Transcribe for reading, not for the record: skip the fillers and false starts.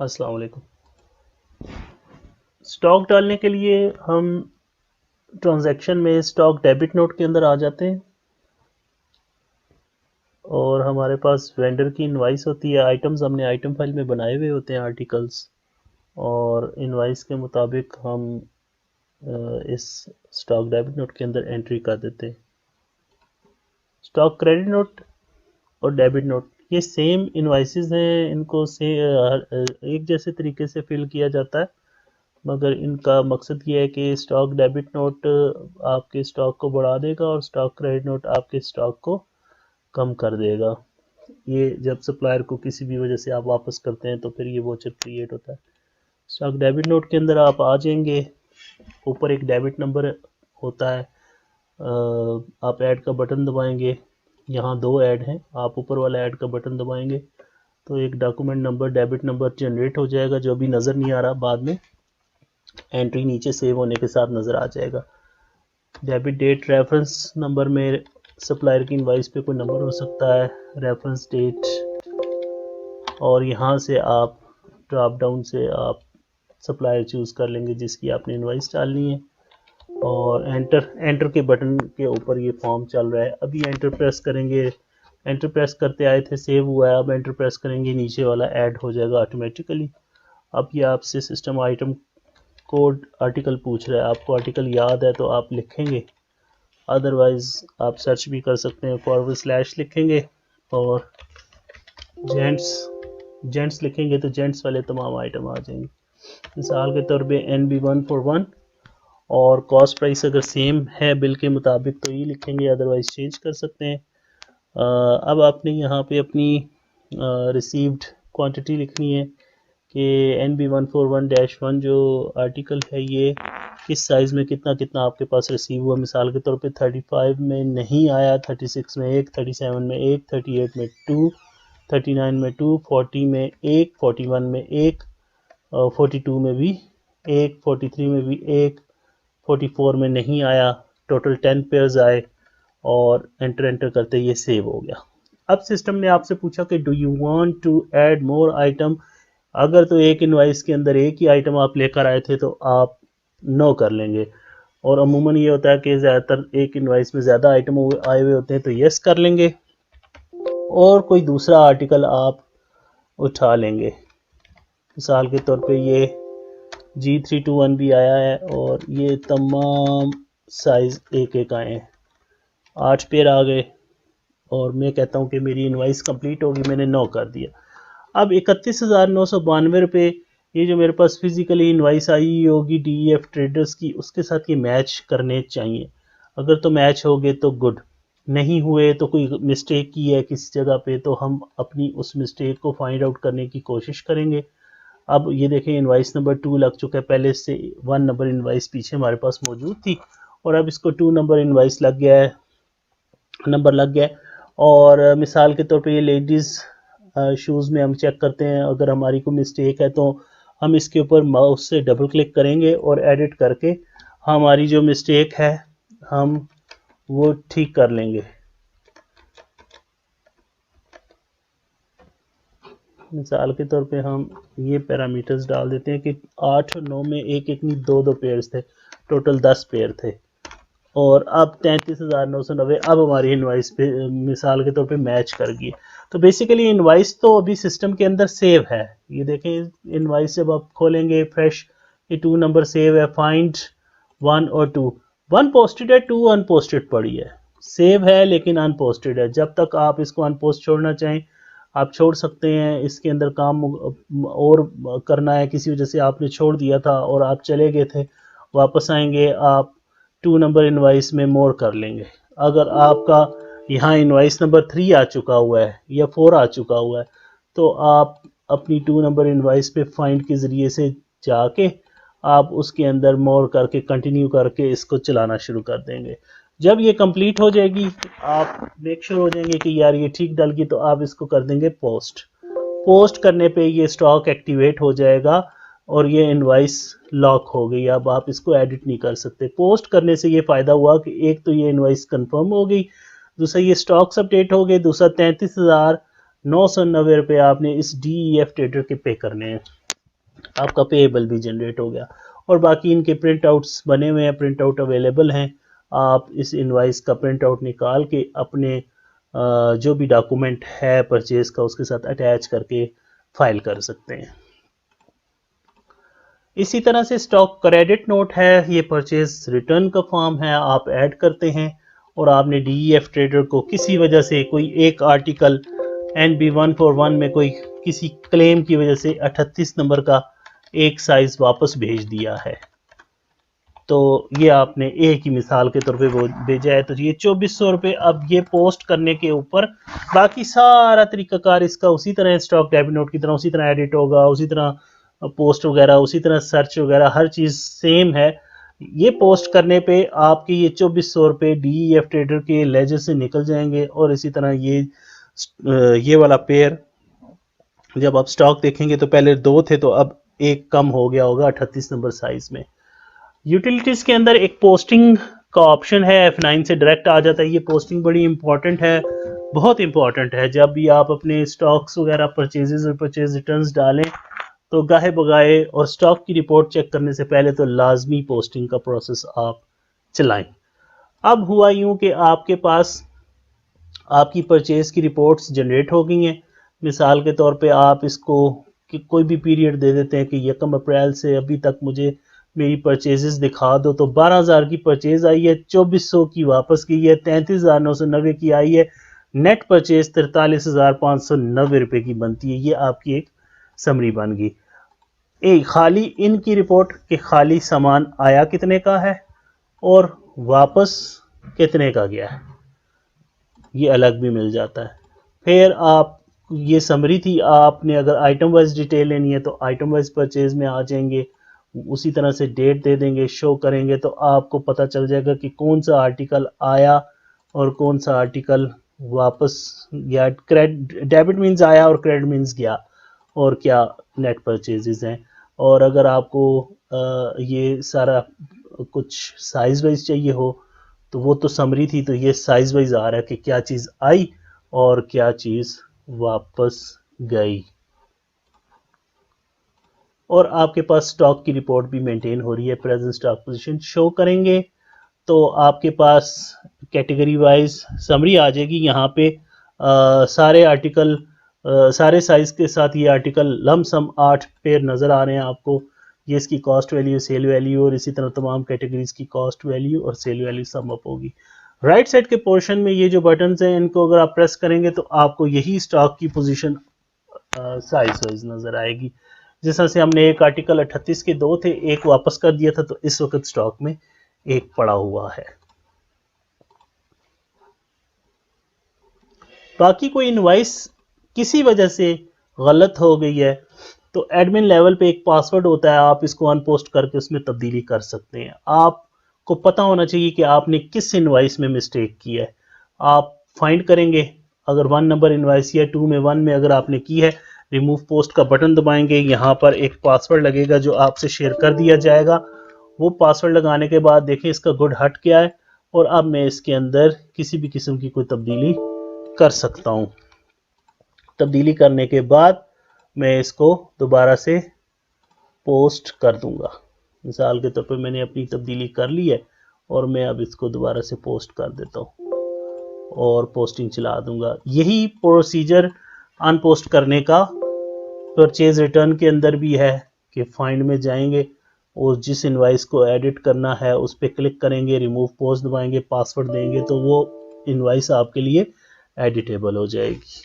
अस्सलाम वालेकुम। स्टॉक डालने के लिए हम ट्रांजैक्शन में स्टॉक डेबिट नोट के अंदर आ जाते हैं और हमारे पास वेंडर की इनवाइस होती है। आइटम्स हमने आइटम फाइल में बनाए हुए होते हैं, आर्टिकल्स, और इनवाइस के मुताबिक हम इस स्टॉक डेबिट नोट के अंदर एंट्री कर देते हैं। स्टॉक क्रेडिट नोट और डेबिट नोट ये सेम इनवाइसेस हैं, इनको से एक जैसे तरीके से फिल किया जाता है, मगर इनका मकसद ये है कि स्टॉक डेबिट नोट आपके स्टॉक को बढ़ा देगा और स्टॉक क्रेडिट नोट आपके स्टॉक को कम कर देगा। ये जब सप्लायर को किसी भी वजह से आप वापस करते हैं तो फिर ये वोचर क्रिएट होता है। स्टॉक डेबिट नोट के अंदर आप आ जाएंगे, ऊपर एक डेबिट नंबर होता है, आप ऐड का बटन दबाएंगे। यहाँ दो ऐड हैं, आप ऊपर वाला ऐड का बटन दबाएंगे तो एक document number, debit number generate हो जाएगा, जो अभी नज़र नहीं आ रहा, बाद में एंट्री नीचे सेव होने के साथ नज़र आ जाएगा। डेबिट डेट, रेफरेंस नंबर में सप्लायर की इनवाइस पे कोई नंबर हो सकता है, रेफरेंस डेट, और यहाँ से आप ड्रॉप डाउन से आप सप्लायर चूज़ कर लेंगे जिसकी आपने इनवाइस डालनी है, और एंटर के बटन के ऊपर ये फॉर्म चल रहा है। अभी एंटर प्रेस करेंगे, एंटर प्रेस करते आए थे, सेव हुआ है, अब एंटर प्रेस करेंगे, नीचे वाला ऐड हो जाएगा ऑटोमेटिकली। अब ये आपसे सिस्टम आइटम कोड आर्टिकल पूछ रहा है, आपको आर्टिकल याद है तो आप लिखेंगे, अदरवाइज आप सर्च भी कर सकते हैं, / लिखेंगे और जेंट्स लिखेंगे तो जेंट्स वाले तमाम आइटम आ जाएंगे। मिसाल के तौर पे NB141, और कॉस्ट प्राइस अगर सेम है बिल के मुताबिक तो ये लिखेंगे, अदरवाइज चेंज कर सकते हैं। अब आपने यहाँ पे अपनी रिसीव्ड क्वांटिटी लिखनी है कि NB141-1 जो आर्टिकल है ये किस साइज़ में कितना कितना आपके पास रिसीव हुआ। मिसाल के तौर पे 35 में नहीं आया, 36 में 1, 37 में 1, 38 में 2, 39 में 2, 40 में 1, 41 में 1, 42 में भी 1, 43 में भी 1, 44 में नहीं आया, टोटल 10 पेयर्स आए, और एंटर करते ये सेव हो गया। अब सिस्टम ने आपसे पूछा कि do you want to add more item. अगर तो एक इनवाइस के अंदर एक ही आइटम आप लेकर आए थे तो आप नो कर लेंगे, और अमूमन ये होता है कि ज़्यादातर एक इनवाइस में ज़्यादा आइटम आए हुए होते हैं तो यस कर लेंगे, और कोई दूसरा आर्टिकल आप उठा लेंगे। मिसाल के तौर पे ये G321 भी आया है और ये तमाम साइज़ एक एक आए हैं, 8 पेयर आ गए, और मैं कहता हूँ कि मेरी इनवाइस कंप्लीट होगी, मैंने 9 कर दिया। अब 31,992 रुपये ये जो मेरे पास फिजिकली इनवाइस आई होगी DEF ट्रेडर्स की, उसके साथ ये मैच करने चाहिए। अगर तो मैच हो गए तो गुड, नहीं हुए तो कोई मिस्टेक की है किसी जगह पे तो हम अपनी उस मिस्टेक को फाइंड आउट करने की कोशिश करेंगे। अब ये देखें इनवाइस नंबर 2 लग चुका है, पहले से 1 नंबर इनवाइस पीछे हमारे पास मौजूद थी और अब इसको 2 नंबर इनवाइस लग गया है, नंबर लग गया है। और मिसाल के तौर पे ये लेडीज़ शूज़ में हम चेक करते हैं, अगर हमारी कोई मिस्टेक है तो हम इसके ऊपर माउस से डबल क्लिक करेंगे और एडिट करके हमारी जो मिस्टेक है हम वो ठीक कर लेंगे। मिसाल के तौर पे हम ये पैरामीटर्स डाल देते हैं कि 8 और 9 में एक एक नहीं 2 पेयर्स थे, टोटल 10 पेयर थे, और अब 33,990 अब हमारी इनवाइस पे मिसाल के तौर पे मैच कर गई। तो बेसिकली इनवाइस तो अभी सिस्टम के अंदर सेव है, ये देखें इनवाइस जब आप खोलेंगे फ्रेश, ये 2 नंबर सेव है, फाइंड 1 और 2, 1 पोस्टेड है, 2 अनपोस्टेड पड़ी है, सेव है लेकिन अनपोस्टेड है। जब तक आप इसको अनपोस्ट छोड़ना चाहें आप छोड़ सकते हैं, इसके अंदर काम और करना है, किसी वजह से आपने छोड़ दिया था और आप चले गए थे, वापस आएंगे आप 2 नंबर इनवाइस में मोर कर लेंगे। अगर आपका यहाँ इनवाइस नंबर 3 आ चुका हुआ है या 4 आ चुका हुआ है तो आप अपनी 2 नंबर इनवाइस पे फाइंड के ज़रिए से जाके आप उसके अंदर मोर करके कंटिन्यू करके इसको चलाना शुरू कर देंगे। जब ये कंप्लीट हो जाएगी आप मेक श्योर हो जाएंगे कि यार ये ठीक डल गई, तो आप इसको कर देंगे पोस्ट। पोस्ट करने पे ये स्टॉक एक्टिवेट हो जाएगा और ये इनवाइस लॉक हो गई, अब आप इसको एडिट नहीं कर सकते। पोस्ट करने से ये फ़ायदा हुआ कि एक तो ये इनवाइस कंफर्म हो गई, दूसरा ये स्टॉक्स अपडेट हो गए, दूसरा 33,990 रुपये आपने इस DEF ट्रेडर के पे करने हैं। आपका पेएबल भी जनरेट हो गया। और बाकी इनके प्रिंट आउट्स बने हुए हैं, प्रिंट आउट अवेलेबल हैं। आप इस इनवाइस का प्रिंट आउट निकाल के अपने जो भी डॉक्यूमेंट है परचेज का उसके साथ अटैच करके फाइल कर सकते हैं। इसी तरह से स्टॉक क्रेडिट नोट है, ये परचेज रिटर्न का फॉर्म है, आप ऐड करते हैं और आपने डीईएफ ट्रेडर को किसी वजह से कोई एक आर्टिकल NB141 में कोई किसी क्लेम की वजह से 38 नंबर का एक साइज वापस भेज दिया है, तो ये आपने एक ही मिसाल के तौर पे भेजा है, तो ये 2400 रुपये अब ये पोस्ट करने के ऊपर बाकी सारा तरीकाकार इसका उसी तरह स्टॉक डेबिट नोट की तरह उसी तरह एडिट होगा, उसी तरह पोस्ट वगैरह, उसी तरह सर्च वगैरह हर चीज़ सेम है। ये पोस्ट करने पे आपके ये 2400 रुपये डीईएफ ट्रेडर के लेजर से निकल जाएंगे। और इसी तरह ये वाला पेयर जब आप स्टॉक देखेंगे तो पहले 2 थे, तो अब एक कम हो गया होगा 38 नंबर साइज में। यूटिलिटीज के अंदर एक पोस्टिंग का ऑप्शन है, F9 से डायरेक्ट आ जाता है। ये पोस्टिंग बड़ी इंपॉर्टेंट है, बहुत इंपॉर्टेंट है। जब भी आप अपने स्टॉक्स वगैरह परचेजेस और परचेज रिटर्न्स डालें तो गाहे बगाए और स्टॉक की रिपोर्ट चेक करने से पहले तो लाजमी पोस्टिंग का प्रोसेस आप चलाएं। अब हुआ यूं कि आपके पास आपकी परचेज की रिपोर्ट्स जनरेट हो गई हैं। मिसाल के तौर पे आप इसको कि कोई भी पीरियड दे देते हैं कि 1 अप्रैल से अभी तक मुझे मेरी परचेजेस दिखा दो, तो 12,000 की परचेज आई है, 2400 की वापस की है, 33,990 की आई है, नेट परचेज 43,590 रुपये की बनती है। ये आपकी एक समरी बन गई। एक खाली इनकी रिपोर्ट कि खाली सामान आया कितने का है और वापस कितने का गया है, ये अलग भी मिल जाता है। फिर आप ये समरी थी, आपने अगर आइटम वाइज डिटेल लेनी है तो आइटम वाइज परचेज में आ जाएंगे, उसी तरह से डेट दे देंगे, शो करेंगे तो आपको पता चल जाएगा कि कौन सा आर्टिकल आया और कौन सा आर्टिकल वापस गया। डेबिट मीन्स आया और क्रेडिट मीन्स गया, और क्या नेट परचेजेस हैं। और अगर आपको ये सारा कुछ साइज वाइज चाहिए हो तो वो तो समरी थी, तो ये साइज वाइज आ रहा है कि क्या चीज़ आई और क्या चीज़ वापस गई। और आपके पास स्टॉक की रिपोर्ट भी मेंटेन हो रही है, प्रेजेंट स्टॉक पोजीशन शो करेंगे तो आपके पास कैटेगरी वाइज समरी आ जाएगी। यहाँ पे सारे आर्टिकल सारे साइज के साथ ये आर्टिकल लमसम 8 पेयर नज़र आ रहे हैं आपको। ये इसकी कॉस्ट वैल्यू, सेल वैल्यू और इसी तरह तमाम कैटेगरीज की कॉस्ट वैल्यू और सेल वैल्यू सम अप होगी। राइट साइड के पोर्शन में ये जो बटन्स हैं इनको अगर आप प्रेस करेंगे तो आपको यही स्टॉक की पोजीशन साइज वाइज नज़र आएगी। जिस तरह से हमने एक आर्टिकल 38 के 2 थे, एक वापस कर दिया था, तो इस वक्त स्टॉक में एक पड़ा हुआ है। बाकी कोई इनवाइस किसी वजह से गलत हो गई है तो एडमिन लेवल पे एक पासवर्ड होता है, आप इसको अनपोस्ट करके उसमें तब्दीली कर सकते हैं। आपको पता होना चाहिए कि आपने किस इनवाइस में मिस्टेक की है। आप फाइंड करेंगे, अगर 1 नंबर इनवाइस या 2 में 1 में अगर आपने की है, रिमूव पोस्ट का बटन दबाएंगे, यहाँ पर एक पासवर्ड लगेगा जो आपसे शेयर कर दिया जाएगा। वो पासवर्ड लगाने के बाद देखें इसका गुड हट क्या है और अब मैं इसके अंदर किसी भी किस्म की कोई तब्दीली कर सकता हूँ। तब्दीली करने के बाद मैं इसको दोबारा से पोस्ट कर दूंगा। मिसाल के तौर पर मैंने अपनी तब्दीली कर ली है और मैं अब इसको दोबारा से पोस्ट कर देता हूँ और पोस्टिंग चला दूंगा। यही प्रोसीजर अनपोस्ट करने का परचेज रिटर्न के अंदर भी है कि फाइंड में जाएंगे और जिस इनवाइस को एडिट करना है उस पर क्लिक करेंगे, रिमूव पोस्ट दबाएंगे, पासवर्ड देंगे तो वो इनवाइस आपके लिए एडिटेबल हो जाएगी।